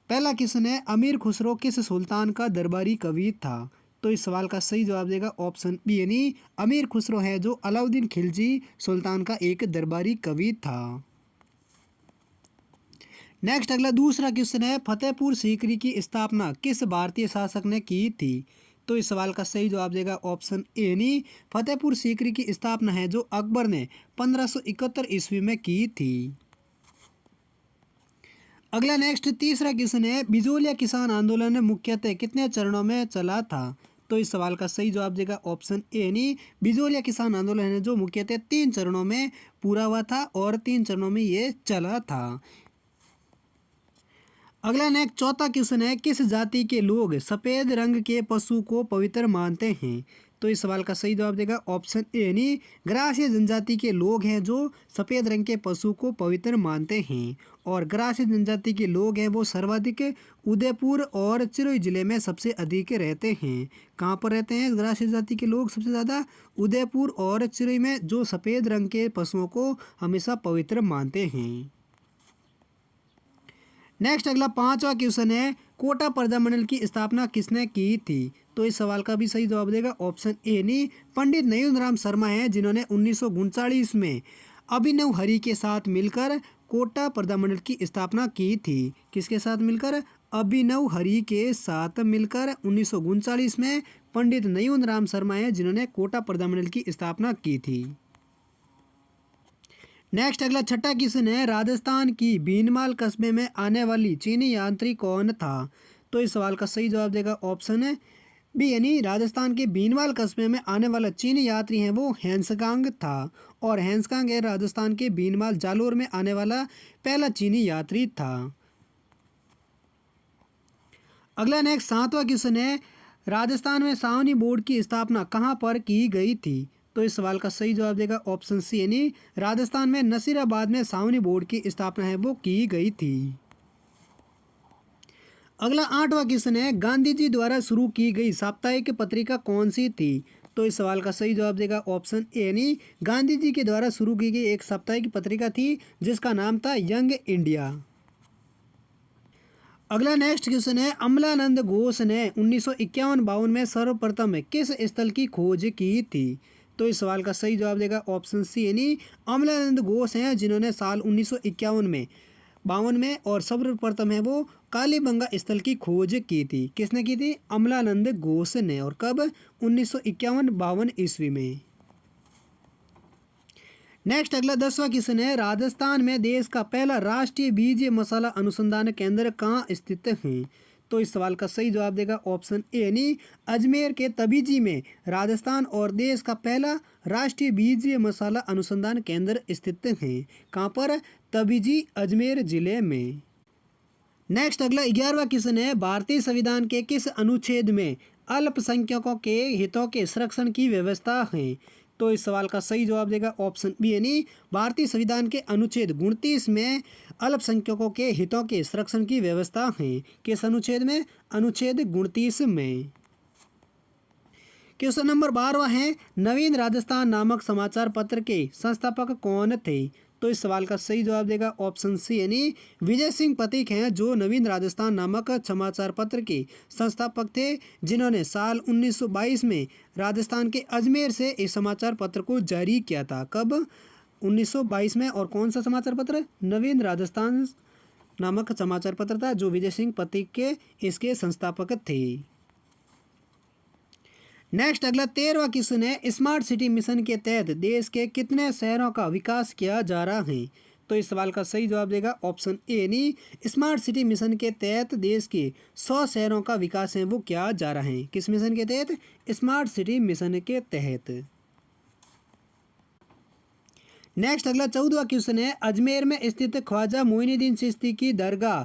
पहला क्वेश्चन है अमीर खुसरो किस सुल्तान का दरबारी कवि था? तो इस सवाल का सही जवाब देगा ऑप्शन बी यानी अमीर खुसरो है जो अलाउद्दीन खिलजी सुल्तान का एक दरबारी कवि था। नेक्स्ट अगला दूसरा क्वेश्चन है फतेहपुर सीकरी की स्थापना किस भारतीय शासक ने की थी? तो इस सवाल का सही जवाब देगा ऑप्शन ए यानी फतेहपुर सीकरी की स्थापना है जो अकबर ने 1571 ईस्वी में की थी। अगला नेक्स्ट तीसरा क्वेश्चन है बिजोलिया किसान आंदोलन मुख्यतः कितने चरणों में चला था? तो इस सवाल का सही जवाब देगा ऑप्शन ए यानी बिजोलिया किसान आंदोलन है जो मुख्यतः 3 चरणों में पूरा हुआ था और 3 चरणों में ये चला था। अगला नेक्स्ट चौथा क्वेश्चन है किस जाति के लोग सफ़ेद रंग के पशु को पवित्र मानते हैं? तो इस सवाल का सही जवाब देगा ऑप्शन ए यानी ग्रासीय जनजाति के लोग हैं जो सफ़ेद रंग के पशु को पवित्र मानते हैं। और ग्रासीय जनजाति के लोग हैं वो सर्वाधिक उदयपुर और सिरोही जिले में सबसे अधिक रहते हैं। कहाँ पर रहते हैं ग्रासीय जाति के लोग सबसे ज़्यादा? उदयपुर और सिरोही में, जो सफ़ेद रंग के पशुओं को हमेशा पवित्र मानते हैं। नेक्स्ट अगला पांचवा क्वेश्चन है कोटा प्रजामंडल की स्थापना किसने की थी? तो इस सवाल का भी सही जवाब देगा ऑप्शन ए यानी पंडित नयूनराम शर्मा हैं जिन्होंने 1939 में अभिनव हरि के साथ मिलकर कोटा प्रजामंडल की स्थापना की थी। किसके साथ मिलकर? अभिनव हरि के साथ मिलकर 1939 में पंडित नयूनराम शर्मा हैं जिन्होंने कोटा प्रजामंडल की स्थापना की थी। नेक्स्ट अगला छठा क्वेश्चन है राजस्थान की भीनमाल कस्बे में आने वाली चीनी यात्री कौन था? तो इस सवाल का सही जवाब देगा ऑप्शन है बी यानी राजस्थान के भीनमाल कस्बे में आने वाला चीनी यात्री है वो हैंसकांग था। और हैंसकांग है राजस्थान के भीनमाल जालोर में आने वाला पहला चीनी यात्री था। अगला नेक्स्ट सातवां क्वेश्चन है राजस्थान में सावनी बोर्ड की स्थापना कहाँ पर की गई थी? तो इस सवाल का सही जवाब देगा ऑप्शन सी यानी राजस्थान में नसीराबाद में सावनी बोर्ड की स्थापना है वो की गई थी। अगला आठवां क्वेश्चन है गांधी जी द्वारा शुरू की गई साप्ताहिक पत्रिका कौन सी थी? तो इस सवाल का सही जवाब देगा ऑप्शन ए यानी गांधी जी के द्वारा शुरू की गई एक साप्ताहिक पत्रिका थी जिसका नाम था यंग इंडिया। अगला नेक्स्ट क्वेश्चन है अमलानंद घोष ने 1951-52 में सर्वप्रथम किस स्थल की खोज की थी? तो इस सवाल का सही जवाब देगा ऑप्शन सी यानी अमलानंद घोष हैं जिन्होंने साल 1951-52 में और सर्वप्रथम है वो कालीबंगा स्थल की खोज की थी। किसने की थी? अमलानंद घोष ने। और कब? 1951-52 ईस्वी में। नेक्स्ट अगला 10वां क्वेश्चन है राजस्थान में देश का पहला राष्ट्रीय बीज मसाला अनुसंधान केंद्र कहाँ स्थित है? तो इस सवाल का सही जवाब देगा ऑप्शन ए यानी अजमेर के तबीजी में राजस्थान और देश का पहला राष्ट्रीय बीज मसाला अनुसंधान केंद्र स्थित है। कहाँ पर? तबीजी, अजमेर जिले में। नेक्स्ट अगला 11वां क्वेश्चन है भारतीय संविधान के किस अनुच्छेद में अल्पसंख्यकों के हितों के संरक्षण की व्यवस्था है? तो इस सवाल का सही जवाब देगा ऑप्शन बी यानी भारतीय संविधान के अनुच्छेद 29 में अल्पसंख्यकों के हितों के संरक्षण की व्यवस्था है। किस अनुच्छेद में? अनुच्छेद 29 में। क्वेश्चन नंबर 12वां है नवीन राजस्थान नामक समाचार पत्र के संस्थापक कौन थे? तो इस सवाल का सही जवाब देगा ऑप्शन सी यानी विजय सिंह पथिक हैं जो नवीन राजस्थान नामक समाचार पत्र के संस्थापक थे जिन्होंने साल 1922 में राजस्थान के अजमेर से इस समाचार पत्र को जारी किया था। कब? 1922 में। और कौन सा समाचार पत्र? नवीन राजस्थान नामक समाचार पत्र था जो विजय सिंह पथिक के इसके संस्थापक थे। नेक्स्ट अगला 13वां क्वेश्चन है स्मार्ट सिटी मिशन के तहत देश के कितने शहरों का विकास किया जा रहा है? तो इस सवाल का सही जवाब देगा ऑप्शन ए यानी स्मार्ट सिटी मिशन के तहत देश के 100 शहरों का विकास है वो किया जा रहा है। किस मिशन के तहत? स्मार्ट सिटी मिशन के तहत। नेक्स्ट अगला 14वां क्वेश्चन है अजमेर में स्थित ख्वाजा मोइनुद्दीन चिश्ती की दरगाह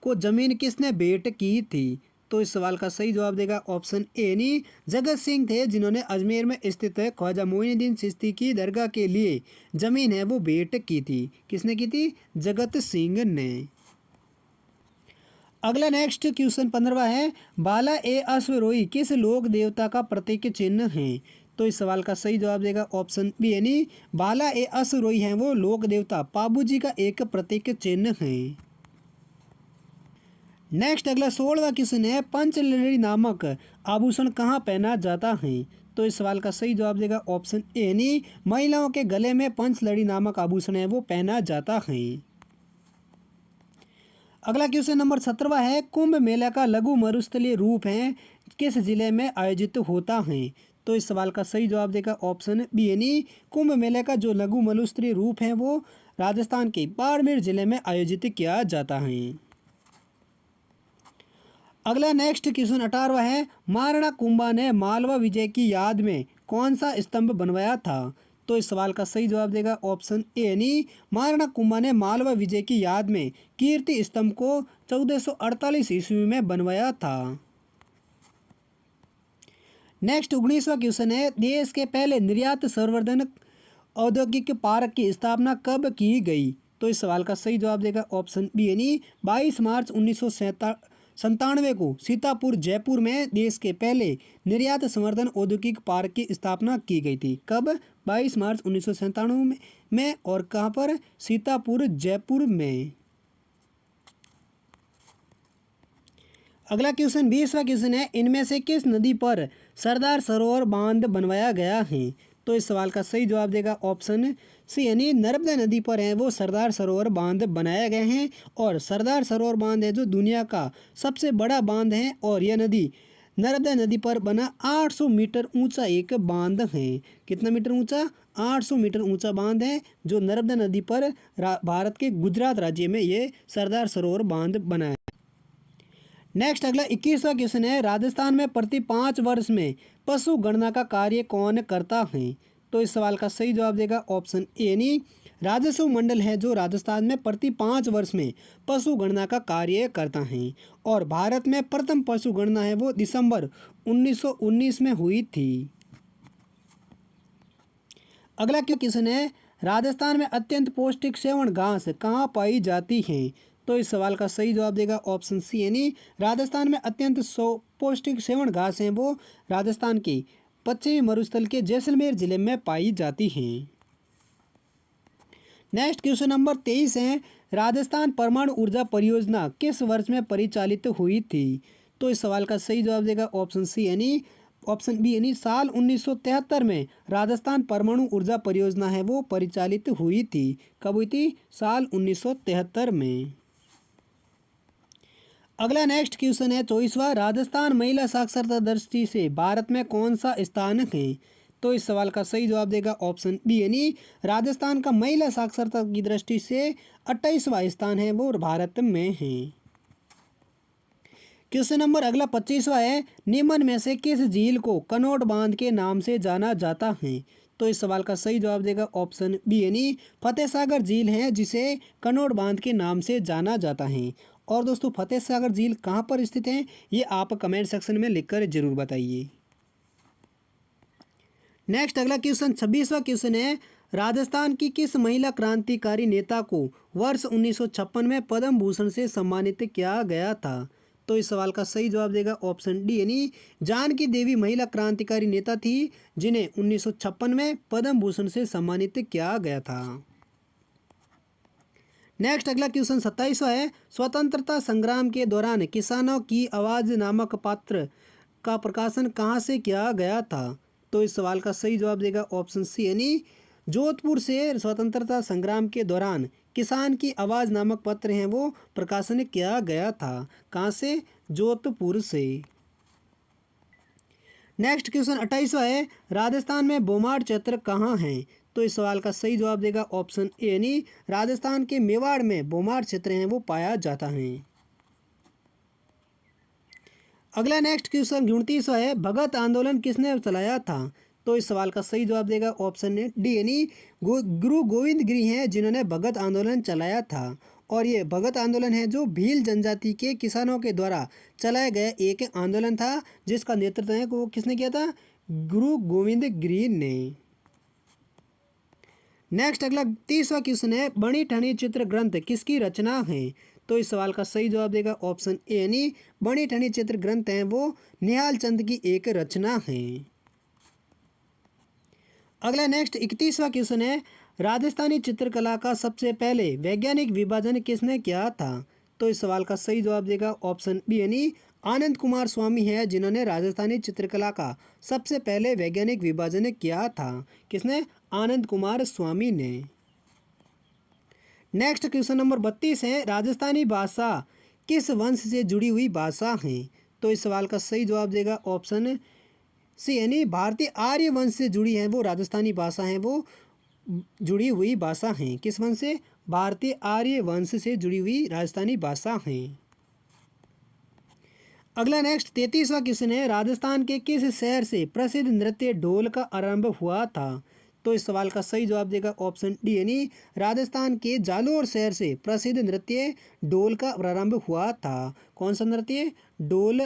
को जमीन किसने भेंट की थी? तो इस सवाल का सही जवाब देगा ऑप्शन ए यानी जगत सिंह थे जिन्होंने अजमेर में स्थित ख्वाजा मोइनुद्दीन चिश्ती की दरगाह के लिए जमीन है वो भेंट की थी। किसने की थी? जगत सिंह ने। अगला नेक्स्ट क्वेश्चन 15वां है बाला ए अश्वरोही किस लोक देवता का प्रतीक चिन्ह है? तो इस सवाल का सही जवाब देगा ऑप्शन बी यानी बाला ए अश्वरोही हैं वो लोक देवता पाबू जी का एक प्रतीक चिन्ह है। नेक्स्ट अगला 16वां क्वेश्चन है, पंचलड़ी नामक आभूषण कहाँ पहना जाता है? तो इस सवाल का सही जवाब देगा ऑप्शन ए यानी महिलाओं के गले में पंचलड़ी नामक आभूषण है वो पहना जाता है। अगला क्वेश्चन नंबर 17वां है, कुंभ मेला का लघु मरुस्थलीय रूप है किस जिले में आयोजित होता है? तो इस सवाल का सही जवाब देगा ऑप्शन बी यानी कुंभ मेले का जो लघु मरुस्थलीय रूप है वो राजस्थान के बाड़मेर जिले में आयोजित किया जाता है। अगला नेक्स्ट क्वेश्चन 18वां है, महाराणा कुंभा ने मालवा विजय की याद में कौन सा स्तंभ बनवाया था? तो इस सवाल का सही जवाब देगा ऑप्शन ए यानी महाराणा कुंभा ने मालवा विजय की याद में कीर्ति स्तंभ को 1448 ईस्वी में बनवाया था। नेक्स्ट 19वां क्वेश्चन है, देश के पहले निर्यात संवर्धन औद्योगिक पार्क की स्थापना कब की गई? तो इस सवाल का सही जवाब देगा ऑप्शन बी यानी 22 मार्च 1997 को सीतापुर जयपुर में देश के पहले निर्यात संवर्धन औद्योगिक पार्क की स्थापना की गई थी। कब? 22 मार्च 1997 में और कहाँ पर? सीतापुर जयपुर में। अगला क्वेश्चन 20वां क्वेश्चन है, इनमें से किस नदी पर सरदार सरोवर बांध बनवाया गया है? तो इस सवाल का सही जवाब देगा ऑप्शन सी यानी नर्मदा नदी पर है वो सरदार सरोवर बांध बनाए गए हैं। और सरदार सरोवर बांध है जो दुनिया का सबसे बड़ा बांध है और यह नदी नर्मदा नदी पर बना 800 मीटर ऊंचा एक बांध है। कितना मीटर ऊंचा? 800 मीटर ऊंचा बांध है जो नर्मदा नदी पर भारत के गुजरात राज्य में ये सरदार सरोवर बांध बना है। नेक्स्ट अगला 21वां क्वेश्चन है, राजस्थान में प्रति 5 वर्ष में पशु गणना का कार्य कौन करता है? तो इस सवाल का सही जवाब देगा ऑप्शन ए यानी राजस्व मंडल है जो राजस्थान में प्रति 5 वर्ष में पशु गणना का कार्य करता है। और भारत में प्रथम पशु गणना है वो दिसंबर 1919 में हुई थी। अगला क्वेश्चन है, राजस्थान में अत्यंत पौष्टिक सेवण घास कहाँ पाई जाती है? तो इस सवाल का सही जवाब देगा ऑप्शन सी यानी राजस्थान में अत्यंत पौष्टिक सेवण घास हैं वो राजस्थान के पश्चिमी मरुस्थल के जैसलमेर जिले में पाई जाती हैं। नेक्स्ट क्वेश्चन नंबर 23 है, राजस्थान परमाणु ऊर्जा परियोजना किस वर्ष में परिचालित हुई थी? तो इस सवाल का सही जवाब देगा ऑप्शन सी यानी ऑप्शन बी यानी साल 1973 में राजस्थान परमाणु ऊर्जा परियोजना है वो परिचालित हुई थी। कब हुई थी? साल 1973 में। अगला नेक्स्ट क्वेश्चन है 24वां, राजस्थान महिला साक्षरता दृष्टि से भारत में कौन सा स्थान है? तो इस सवाल का सही जवाब देगा ऑप्शन बी यानी राजस्थान का महिला साक्षरता की दृष्टि से 28वां स्थान है वो भारत में है। क्वेश्चन नंबर अगला 25वां है, निम्न में से किस झील को कनौट बांध के नाम से जाना जाता है? तो इस सवाल का सही जवाब देगा ऑप्शन बी यानी फतेह सागर झील है जिसे कनौट बांध के नाम से जाना जाता है। और दोस्तों फतेह सागर झील कहाँ पर स्थित है ये आप कमेंट सेक्शन में लिखकर जरूर बताइए। नेक्स्ट अगला क्वेश्चन 26वां क्वेश्चन है, राजस्थान की किस महिला क्रांतिकारी नेता को वर्ष 1956 में पद्म भूषण से सम्मानित किया गया था? तो इस सवाल का सही जवाब देगा ऑप्शन डी यानी जानकी देवी महिला क्रांतिकारी नेता थी जिन्हें 1956 में पद्म भूषण से सम्मानित किया गया था। नेक्स्ट अगला क्वेश्चन 27वां है, स्वतंत्रता संग्राम के दौरान किसानों की आवाज़ नामक पत्र का प्रकाशन कहाँ से किया गया था? तो इस सवाल का सही जवाब देगा ऑप्शन सी यानी जोधपुर से स्वतंत्रता संग्राम के दौरान किसान की आवाज़ नामक पत्र हैं वो प्रकाशन किया गया था। कहाँ से? जोधपुर से। नेक्स्ट क्वेश्चन 28वां है, राजस्थान में बोमाड़ क्षेत्र कहाँ है? तो इस सवाल का सही जवाब देगा ऑप्शन ए यानी राजस्थान के मेवाड़ में बोमाड़ क्षेत्र हैं वो पाया जाता है। अगला नेक्स्ट क्वेश्चन 29वां है, भगत आंदोलन किसने चलाया था? तो इस सवाल का सही जवाब देगा ऑप्शन डी यानी गुरु गोविंद गिरी हैं जिन्होंने भगत आंदोलन चलाया था। और ये भगत आंदोलन है जो भील जनजाति के किसानों के द्वारा चलाया गया एक आंदोलन था जिसका नेतृत्व है वो किसने किया था? गुरु गोविंद गिरी ने। नेक्स्ट अगला 30वां क्वेश्चन है, बणी ठनी चित्र ग्रंथ किसकी रचना है? तो इस सवाल का सही जवाब देगा ऑप्शन ए यानी बणी ठनी चित्र ग्रंथ हैं वो निहाल चंद की एक रचना है। अगला नेक्स्ट 31वां क्वेश्चन है, राजस्थानी चित्रकला का सबसे पहले वैज्ञानिक विभाजन किसने किया था? तो इस सवाल का सही जवाब देगा ऑप्शन बी यानी आनंद कुमार स्वामी है, जिन्होंने राजस्थानी चित्रकला का सबसे पहले वैज्ञानिक विभाजन किया था। किसने? आनंद कुमार स्वामी ने। नेक्स्ट क्वेश्चन नंबर 32 है, राजस्थानी भाषा किस वंश से जुड़ी हुई भाषा है? तो इस सवाल का सही जवाब देगा ऑप्शन सी यानी भारतीय आर्य वंश से जुड़ी है वो राजस्थानी भाषा है, वो जुड़ी हुई भाषा हैं। किस वंश से? भारतीय आर्य वंश से जुड़ी हुई राजस्थानी भाषा हैं। अगला नेक्स्ट 33वां क्वेश्चन है, राजस्थान के किस शहर से प्रसिद्ध नृत्य ढोल का आरंभ हुआ था? तो इस सवाल का सही जवाब देगा ऑप्शन डी यानी राजस्थान के जालोर शहर से प्रसिद्ध नृत्य ढोल का प्रारंभ हुआ था। कौन सा नृत्य? ढोल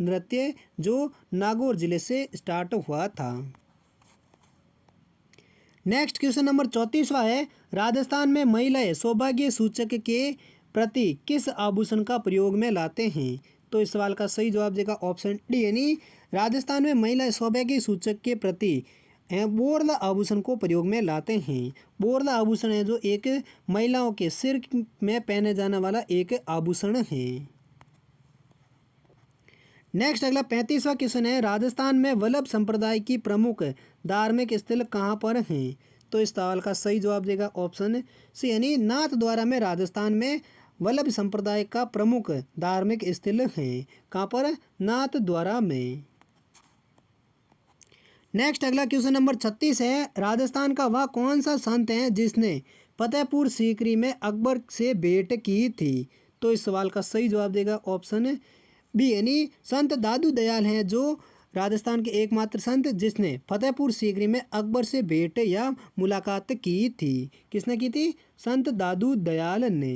नृत्य, जो नागौर जिले से स्टार्ट हुआ था। नेक्स्ट क्वेश्चन नंबर 34वां है, राजस्थान में महिलाएं सौभाग्य सूचक के प्रति किस आभूषण का प्रयोग में लाते हैं? तो इस सवाल का सही जवाब देगा ऑप्शन डी यानी राजस्थान में महिलाएं सौभाग्य सूचक के प्रति बोरला आभूषण को प्रयोग में लाते हैं। बोरला आभूषण है जो एक महिलाओं के सिर में पहने जाने वाला एक आभूषण है। नेक्स्ट अगला 35वां क्वेश्चन है, राजस्थान में वल्लभ संप्रदाय की प्रमुख धार्मिक स्थल कहाँ पर हैं? तो इस सवाल का सही जवाब देगा ऑप्शन सी यानी नाथद्वारा में राजस्थान में वल्लभ संप्रदाय का प्रमुख धार्मिक स्थल है। कहाँ पर? नाथद्वारा में। नेक्स्ट अगला क्वेश्चन नंबर 36 है, राजस्थान का वह कौन सा संत है जिसने फतेहपुर सीकरी में अकबर से भेंट की थी? तो इस सवाल का सही जवाब देगा ऑप्शन बी यानी संत दादू दयाल हैं, जो राजस्थान के एकमात्र संत जिसने फतेहपुर सीकरी में अकबर से भेंट या मुलाकात की थी। किसने की थी? संत दादू दयाल ने।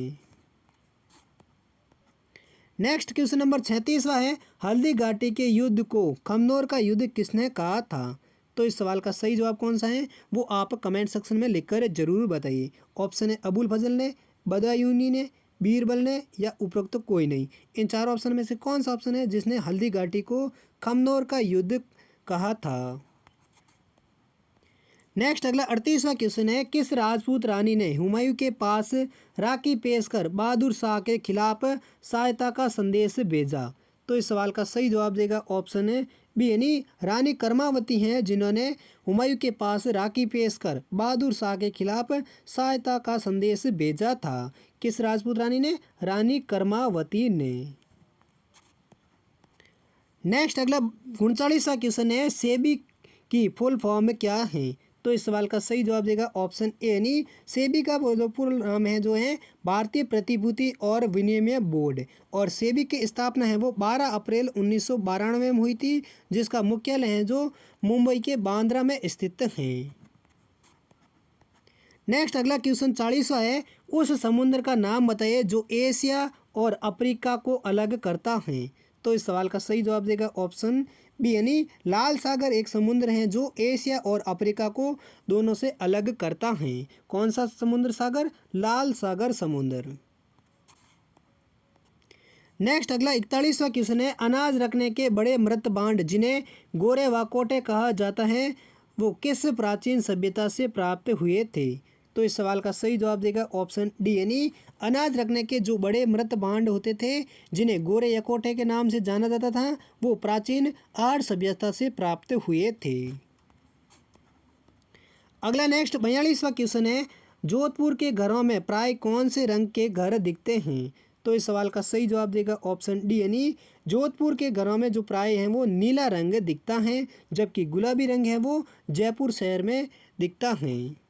नेक्स्ट क्वेश्चन नंबर 36वां है, हल्दी घाटी के युद्ध को खमनोर का युद्ध किसने कहा था? तो इस सवाल का सही जवाब कौन सा है वो आप कमेंट सेक्शन में लिखकर जरूर बताइए। ऑप्शन है अबुल फजल ने, बदायूनी ने, बीरबल ने या उपरोक्त कोई नहीं। इन चार ऑप्शन में से कौन सा ऑप्शन है जिसने हल्दी घाटी को खमनोर का युद्ध कहा था? नेक्स्ट अगला 38वां क्वेश्चन है, किस राजपूत रानी ने हुमायूं के पास राखी पेश कर बहादुर शाह के खिलाफ सहायता का संदेश भेजा? तो इस सवाल का सही जवाब देगा ऑप्शन है बी यानी रानी कर्मावती हैं, जिन्होंने हुमायूं के पास राखी पेश कर बहादुर शाह के खिलाफ सहायता का संदेश भेजा था। किस राजपूत रानी ने? रानी कर्मावती ने। नेक्स्ट अगला 39वां क्वेश्चन है, सेबी की फुल फॉर्म क्या है? तो इस सवाल का सही जवाब देगा ऑप्शन ए यानी सेबी का पूर्ण नाम है जो है भारतीय प्रतिभूति और विनिमय बोर्ड, और सेबी की स्थापना है वो 12 अप्रैल 1992 में हुई थी, जिसका मुख्यालय है जो मुंबई के बांद्रा में स्थित है। नेक्स्ट अगला क्वेश्चन 40वां है, उस समुद्र का नाम बताइए जो एशिया और अफ्रीका को अलग करता है? तो इस सवाल का सही जवाब देगा ऑप्शन बी यानी लाल सागर एक समुद्र है जो एशिया और अफ्रीका को दोनों से अलग करता है। कौन सा समुद्र सागर? लाल सागर समुद्र। नेक्स्ट अगला 41वां क्वेश्चन है, अनाज रखने के बड़े मृत भांड जिन्हें गोरे वाकोटे कहा जाता है वो किस प्राचीन सभ्यता से प्राप्त हुए थे? तो इस सवाल का सही जवाब देगा ऑप्शन डी यानी अनाज रखने के जो बड़े मृत भांड होते थे जिन्हें गोरे यकोटे के नाम से जाना जाता था वो प्राचीन आर्य सभ्यता से प्राप्त हुए थे। अगला नेक्स्ट 42वां क्वेश्चन है, जोधपुर के घरों में प्राय कौन से रंग के घर दिखते हैं? तो इस सवाल का सही जवाब देगा ऑप्शन डी यानी जोधपुर के घरों में जो प्राय हैं वो नीला रंग दिखता है, जबकि गुलाबी रंग है वो जयपुर शहर में दिखता है।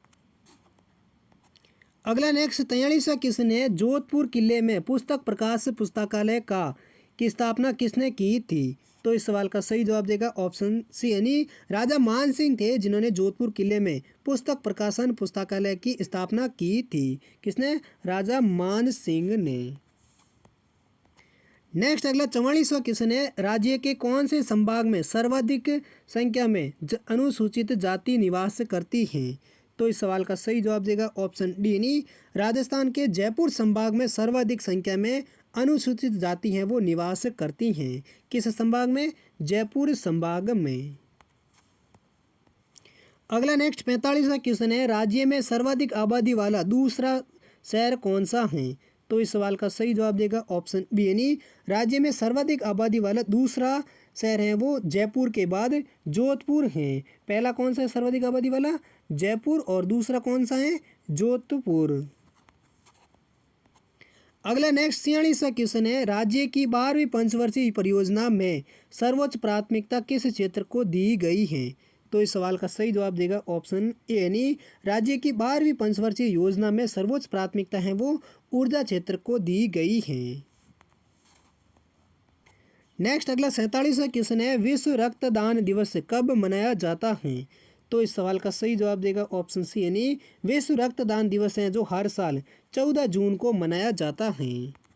अगला नेक्स्ट 43वां क्वेश्चन है, जोधपुर किले में पुस्तक प्रकाश पुस्तकालय की स्थापना किसने की थी? तो इस सवाल का सही जवाब देगा ऑप्शन सी यानी राजा मान सिंह थे, जिन्होंने जोधपुर किले में पुस्तक प्रकाशन पुस्तकालय की स्थापना की थी। किसने? राजा मान सिंह ने। नेक्स्ट अगला 44वां क्वेश्चन है, राज्य के कौन से संभाग में सर्वाधिक संख्या में अनुसूचित जाति निवास करती हैं? तो इस सवाल का सही जवाब देगा ऑप्शन डी यानी राजस्थान के जयपुर संभाग में सर्वाधिक संख्या में अनुसूचित जाति हैं वो निवास करती हैं। किस संभाग में? जयपुर संभाग में। अगला नेक्स्ट 45वां क्वेश्चन है, राज्य में सर्वाधिक आबादी वाला दूसरा शहर कौन सा है? तो इस सवाल का सही जवाब देगा ऑप्शन बी यानी राज्य में सर्वाधिक आबादी वाला दूसरा शहर है वो जयपुर के बाद जोधपुर है। पहला कौन सा है सर्वाधिक आबादी वाला? जयपुर। और दूसरा कौन सा है? जोधपुर। अगला नेक्स्ट 46वां क्वेश्चन है, राज्य की 12वीं पंचवर्षीय परियोजना में सर्वोच्च प्राथमिकता किस क्षेत्र को दी गई है? तो इस सवाल का सही जवाब देगा ऑप्शन ए यानी राज्य की 12वीं पंचवर्षीय योजना में सर्वोच्च प्राथमिकता है वो ऊर्जा क्षेत्र को दी गई है। नेक्स्ट अगला 47वां क्वेश्चन है, विश्व रक्तदान दिवस कब मनाया जाता है? तो इस सवाल का सही जवाब देगा ऑप्शन सी यानी विश्व रक्तदान दिवस है जो हर साल 14 जून को मनाया जाता है।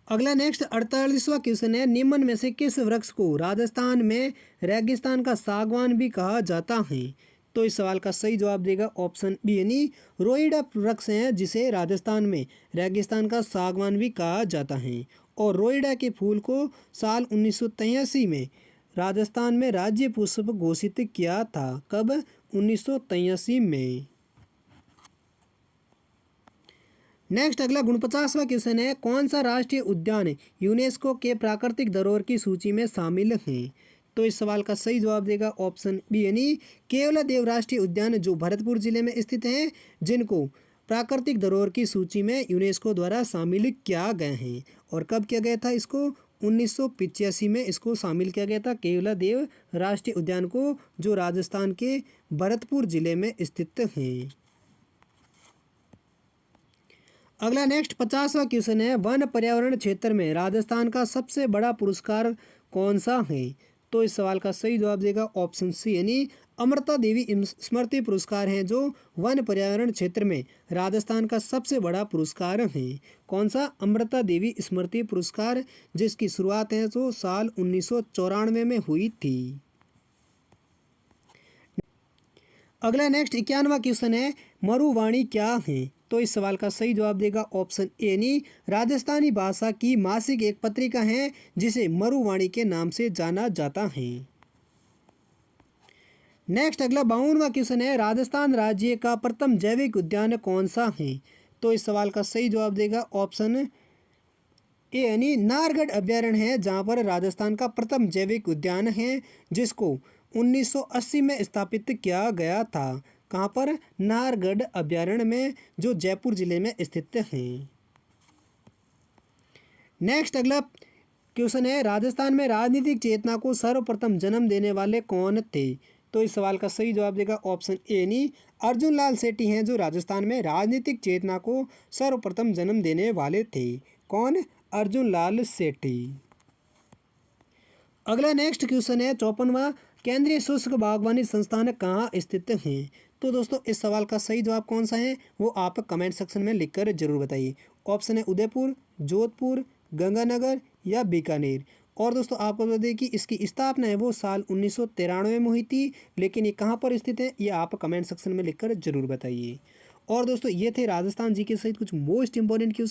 अगला नेक्स्ट 48वां क्वेश्चन है, निम्न में से किस वृक्ष को राजस्थान में रेगिस्तान का सागवान भी कहा जाता है? तो इस सवाल का सही जवाब देगा ऑप्शन बी यानी रोइडा वृक्ष है जिसे राजस्थान में रेगिस्तान का सागवान भी कहा जाता है। और रोइडा के फूल को साल 1983 में राजस्थान में राज्य पुष्प घोषित किया था। कब? 1983 में। नेक्स्ट अगला 49वां क्वेश्चन है, कौन सा राष्ट्रीय उद्यान यूनेस्को के प्राकृतिक धरोहर की सूची में शामिल है? तो इस सवाल का सही जवाब देगा ऑप्शन बी यानी केवलादेव राष्ट्रीय उद्यान जो भरतपुर जिले में स्थित हैं जिनको प्राकृतिक धरोहर की सूची में यूनेस्को द्वारा शामिल किया गया है। और कब किया गया था इसको? 1985 में इसको शामिल किया गया था केवलादेव राष्ट्रीय उद्यान को जो राजस्थान के भरतपुर जिले में स्थित है। अगला नेक्स्ट 50वां क्वेश्चन है, वन पर्यावरण क्षेत्र में राजस्थान का सबसे बड़ा पुरस्कार कौन सा है? तो इस सवाल का सही जवाब देगा ऑप्शन सी यानी अमृता देवी स्मृति पुरस्कार है जो वन पर्यावरण क्षेत्र में राजस्थान का सबसे बड़ा पुरस्कार है। कौन सा? अमृता देवी स्मृति पुरस्कार जिसकी शुरुआत है जो साल 1994 में हुई थी। अगला नेक्स्ट 51वां क्वेश्चन है, मरुवाणी क्या है? तो इस सवाल का सही जवाब देगा ऑप्शन ए यानी राजस्थानी भाषा की मासिक एक पत्रिका है जिसे मरुवाणी के नाम से जाना जाता है। नेक्स्ट अगला 52वां क्वेश्चन है, राजस्थान राज्य का प्रथम जैविक उद्यान कौन सा है? तो इस सवाल का सही जवाब देगा ऑप्शन ए यानी नाहरगढ़ अभ्यारण्य है जहाँ पर राजस्थान का प्रथम जैविक उद्यान है जिसको 1980 में स्थापित किया गया था। कहाँ पर? नाहरगढ़ अभ्यारण्य में जो जयपुर जिले में स्थित है। नेक्स्ट अगला क्वेश्चन है, राजस्थान में राजनीतिक चेतना को सर्वप्रथम जन्म देने वाले कौन थे? तो इस सवाल का सही जवाब देगा ऑप्शन ए यानी अर्जुन लाल सेठी हैं जो राजस्थान में राजनीतिक चेतना को सर्वप्रथम जन्म देने वाले थे। कौन? अर्जुन लाल सेठी। अगला नेक्स्ट क्वेश्चन है 54वां, केंद्रीय शुष्क बागवानी संस्थान कहाँ स्थित हैं? तो दोस्तों इस सवाल का सही जवाब कौन सा है वो आप कमेंट सेक्शन में लिखकर जरूर बताइए। ऑप्शन है उदयपुर, जोधपुर, गंगानगर या बीकानेर। और दोस्तों आपको बता दें कि इसकी स्थापना है वो साल 1993 में हुई थी, लेकिन ये कहाँ पर स्थित है ये आप कमेंट सेक्शन में लिखकर जरूर बताइए। और दोस्तों ये थे राजस्थान जी के सहित कुछ मोस्ट इंपॉर्टेंट क्वेश्चन।